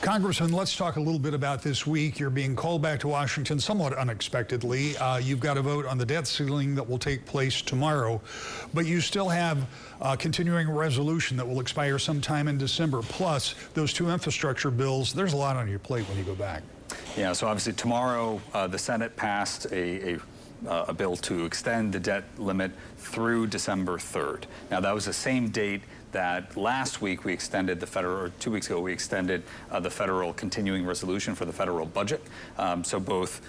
Congressman, let's talk a little bit about this week. You're being called back to Washington somewhat unexpectedly. You've got a vote on the debt ceiling that will take place tomorrow, but you still have a continuing resolution that will expire sometime in December, plus those two infrastructure bills. There's a lot on your plate when you go back. Yeah, so obviously tomorrow the Senate passed a bill to extend the debt limit through December 3rd. Now, that was the same date that last week we extended the federal, or 2 weeks ago we extended the federal continuing resolution for the federal budget. So both,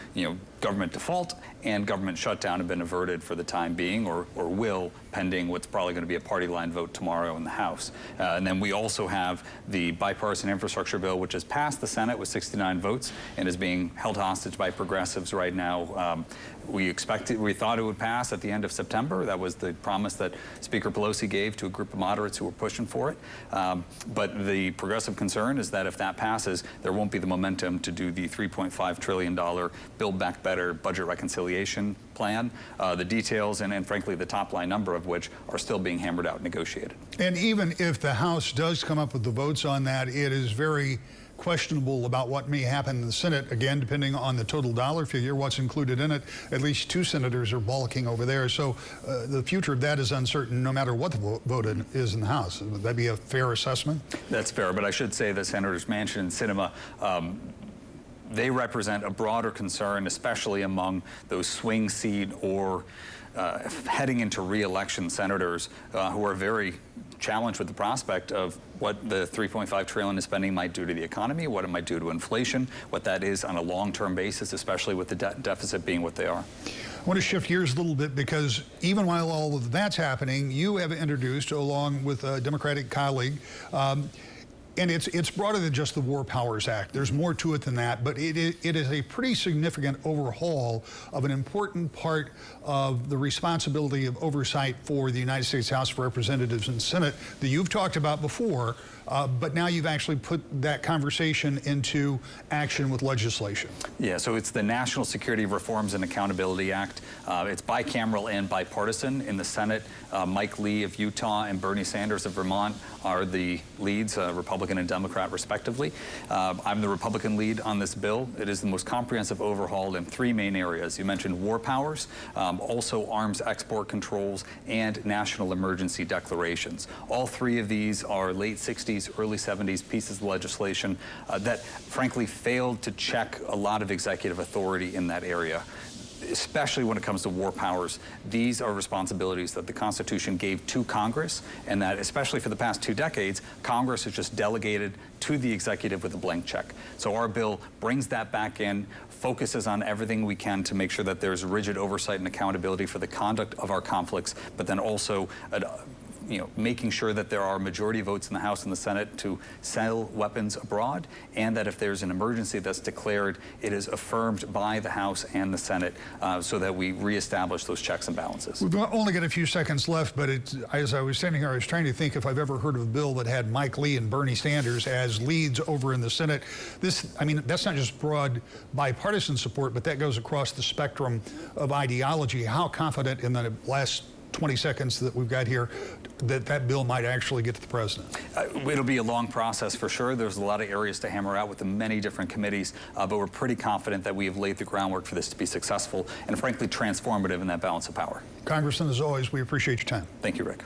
government default and government shutdown have been averted for the time being, or will, pending what's probably going to be a party line vote tomorrow in the House. And then we also have the bipartisan infrastructure bill, which has passed the Senate with 69 votes and is being held hostage by progressives right now. We thought it would pass at the end of September. That was the promise that Speaker Pelosi gave to a group of moderates who were pushing for it. But the progressive concern is that if that passes, there won't be the momentum to do the $3.5 trillion Build Back Better budget reconciliation plan. The details and frankly, the top line number of which are still being hammered out and negotiated. And even if the House does come up with the votes on that, it is very questionable about what may happen in the Senate, again, depending on the total dollar figure, what's included in it. At least 2 senators are balking over there. So the future of that is uncertain no matter what the vote is in the House. Would that be a fair assessment? That's fair, but I should say that Senators Manchin and Sinema, they represent a broader concern, especially among those swing seat or heading into re-election senators who are very challenged with the prospect of what the $3.5 trillion in spending might do to the economy, what it might do to inflation, what that is on a long-term basis, especially with the debt deficit being what they are. I want to shift gears a little bit because even while all of that's happening, you have introduced, along with a Democratic colleague, and it's broader than just the War Powers Act. There's more to it than that, but it is a pretty significant overhaul of an important part of the responsibility of oversight for the United States House of Representatives and Senate that you've talked about before, but now you've actually put that conversation into action with legislation. Yeah, so it's the National Security Reforms and Accountability Act. It's bicameral and bipartisan. In the Senate, Mike Lee of Utah and Bernie Sanders of Vermont are the leads, Republican and Democrat respectively. I'm the Republican lead on this bill. It is the most comprehensive overhaul in 3 main areas. You mentioned war powers, also arms export controls, and national emergency declarations. All 3 of these are late 60s, early 70s pieces of legislation that frankly failed to check a lot of executive authority in that area. Especially when it comes to war powers, these are responsibilities that the Constitution gave to Congress, and that, especially for the past 2 decades, Congress has just delegated to the executive with a blank check. So our bill brings that back in, focuses on everything we can to make sure that there's rigid oversight and accountability for the conduct of our conflicts, but then also making sure that there are majority votes in the House and the Senate to sell weapons abroad, and that if there's an emergency that's declared, it is affirmed by the House and the Senate so that we reestablish those checks and balances. We've only got a few seconds left, but as I was standing here, I was trying to think if I've ever heard of a bill that had Mike Lee and Bernie Sanders as leads over in the Senate. That's not just broad bipartisan support, but that goes across the spectrum of ideology. How confident in the last 20 seconds that we've got here that bill might actually get to the president? It'll be a long process for sure. There's a lot of areas to hammer out with the many different committees, but we're pretty confident that we have laid the groundwork for this to be successful and frankly transformative in that balance of power. Congressman, as always, we appreciate your time. Thank you, Rick.